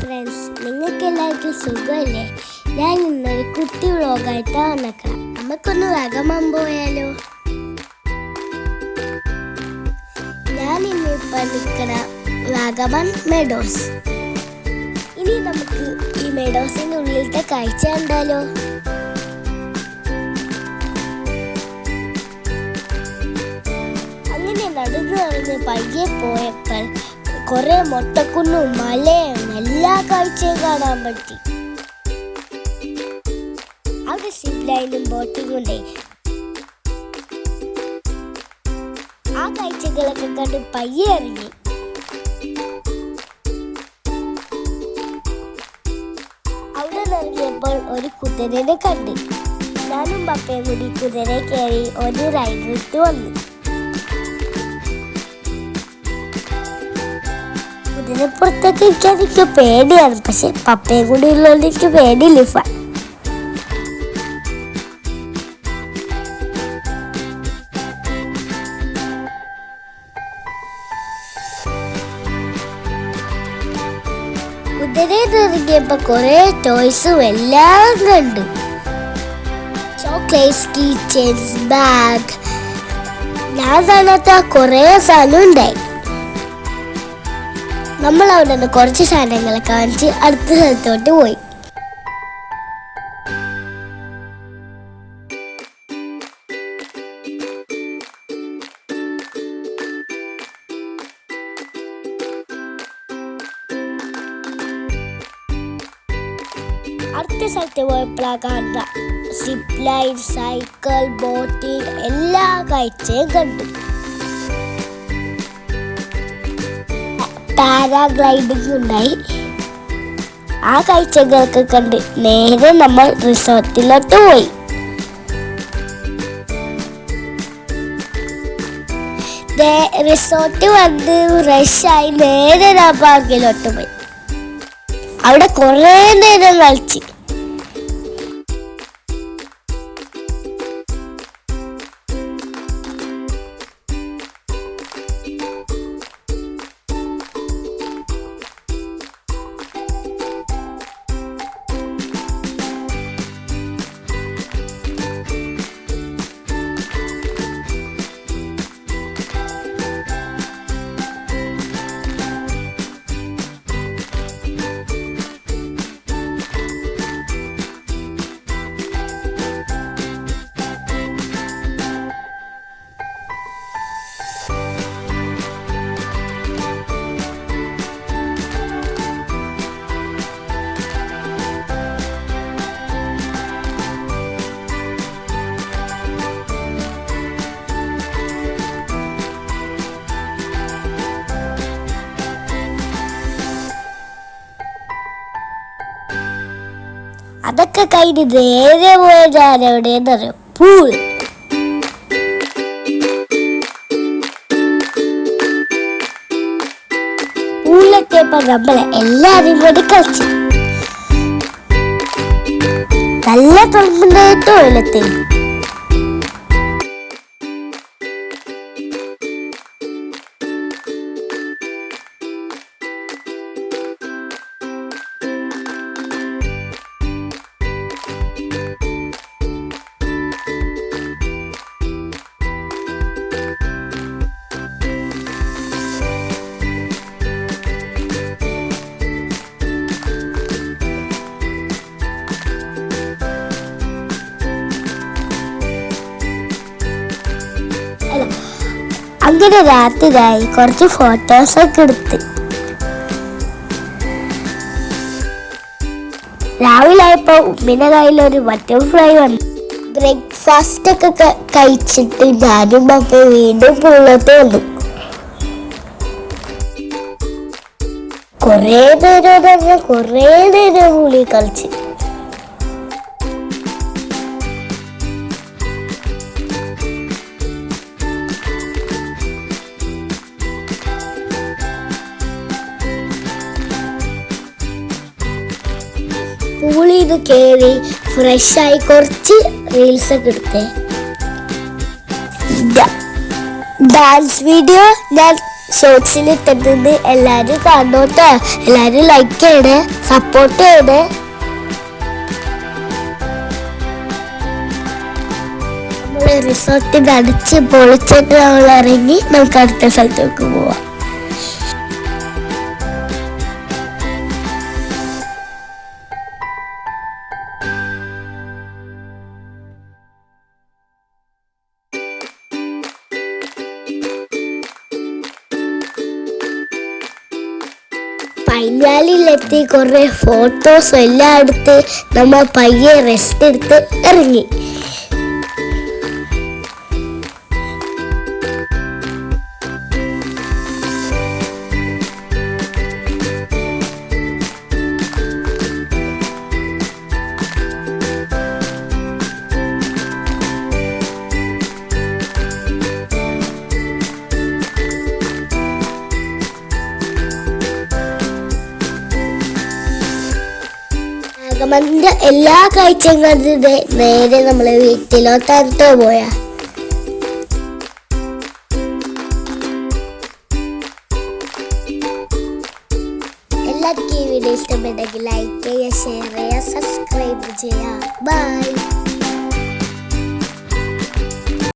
Friends, നിങ്ങൾക്ക് എല്ലാവർക്കും സുഖമല്ലേ? ഞാൻ ഇന്നൊരു കുട്ടി വ്ളോഗായിട്ടാണ് വന്നേക്കണം. നമുക്കൊന്ന് വാഗമൺ പോയാലോ? ഞാൻ ഇന്നിപ്പോൾ നിൽക്കണ വാഗമൺ മെഡോസ്. ഇനി നമുക്ക് ഈ മെഡോസിൻ്റെ ഉള്ളിലത്തെ കാഴ്ച കണ്ടാലോ? അങ്ങനെ നടന്ന് പയ്യെ പോയപ്പോൾ കുറെ മൊട്ടക്കുന്നും മലയും എല്ലാ കാഴ്ചയും കാണാൻ പറ്റി. അവിടെ സിപ്പ് ലൈനും ബോട്ടിങ്ങും ഉണ്ട്. ആ കാഴ്ചകളൊക്കെ കണ്ട് പയ്യെ ഇറങ്ങി. അവിടെ ഇറങ്ങിയപ്പോൾ ഒരു കുതിരനെ കണ്ട്. ഞാനും പപ്പയും കൂടി കുതിരയെ കയറി ഒരു റൈഡ് വിട്ട് വന്നു. ഇതിനെപ്പുറത്തൊക്കെ എനിക്ക് പേടിയാണ്, പക്ഷെ പപ്പയും കൂടി ഉള്ളതുകൊണ്ട് എനിക്ക് പേടിയില്ല. കുതിരയിൽ ഇറങ്ങിയപ്പോ കുറെ ടോയ്സും എല്ലാം കണ്ടു. ചോക്ലേറ്റ്സ്, കീ ചെയിൻസ്, ബാഗ്, ഞാൻ കാണാത്ത കുറെ സാധനം ഉണ്ടായി. നമ്മൾ അവിടെ നിന്ന് കുറച്ച് സാധനങ്ങളെ കാണിച്ച് അടുത്ത സ്ഥലത്തോട്ട് പോയി. അടുത്ത സ്ഥലത്ത് പോയപ്പോഴാണ് കാണുക സിപ്പ് ലൈൻ, സൈക്കിൾ, ബോട്ടിംഗ് എല്ലാ കാഴ്ചയും കണ്ടു. പാരാഗ്ലൈഡിംഗ് ഉണ്ടായി. ആ കാഴ്ചകളൊക്കെ കണ്ട് നേരെ നമ്മൾ റിസോർട്ടിലോട്ട് പോയി. റിസോർട്ട് വന്ന് ഫ്രഷായി നേരെ ഞാൻ പാർക്കിലോട്ട് പോയി. അവിടെ കുറേ നേരം കളിച്ച്. അതൊക്കെ കഴിഞ്ഞ് നേരെ പോയ ഞാൻ എവിടെയെന്നറിയോ? പൂൾ. പൂളിലെത്തിയപ്പോ നമ്മളെ എല്ലാരും കൂടി കളിച്ചു. നല്ല തുറമുണ്ടായിട്ട് വെള്ളത്തിൽ. അങ്ങനെ രാത്രിയായി. കുറച്ച് ഫോട്ടോസൊക്കെ എടുത്ത് രാവിലെ ആയപ്പോ ഉമ്മിന്റെ കയ്യിലൊരു ബട്ടർഫ്ലൈ വന്നു. ബ്രേക്ക്ഫാസ്റ്റ് ഒക്കെ കഴിച്ചിട്ട് ഞാനും അപ്പൊ വീണ്ടും പൂളോട്ട് വന്നു. കുറേ നേരം പൂളി കളിച്ച്. പൂളിന്ന് കയറി ഫ്രഷായി കുറച്ച് റീൽസ് ഒക്കെ എടുത്തേ. ഡാൻസ് വീഡിയോ ഞാൻ ഷോർട്സിലിട്ടിട്ടുണ്ട്. എല്ലാവരും കാണോട്ടെ, എല്ലാവരും ലൈക്ക് ചെയ്യണേ, സപ്പോർട്ട് ചെയ്യണേ. നമ്മള് റിസോർട്ടിന് അടിച്ച് പൊളിച്ചിട്ട് നമ്മൾ ഇറങ്ങി നമുക്ക് അടുത്ത സ്ഥലത്തേക്ക് പോവാം. പൈൻ വാലിയിലെത്തി കുറെ ഫോട്ടോസ് എല്ലാം എടുത്ത് നമ്മൾ പയ്യെ റെസ്റ്റ് എടുത്ത് ഇറങ്ങി. വാഗമണിന്റെ എല്ലാ കാഴ്ചയും കണ്ടിട്ട് നേരെ നമ്മളെ വീട്ടിലോട്ടാ പോയ. എല്ലാവർക്കും ഈ വീഡിയോ ഇഷ്ടപ്പെട്ടെങ്കിൽ ലൈക്ക് ചെയ്യുക, ഷെയർ ചെയ്യുക, സബ്സ്ക്രൈബ് ചെയ്യുക. ബൈ.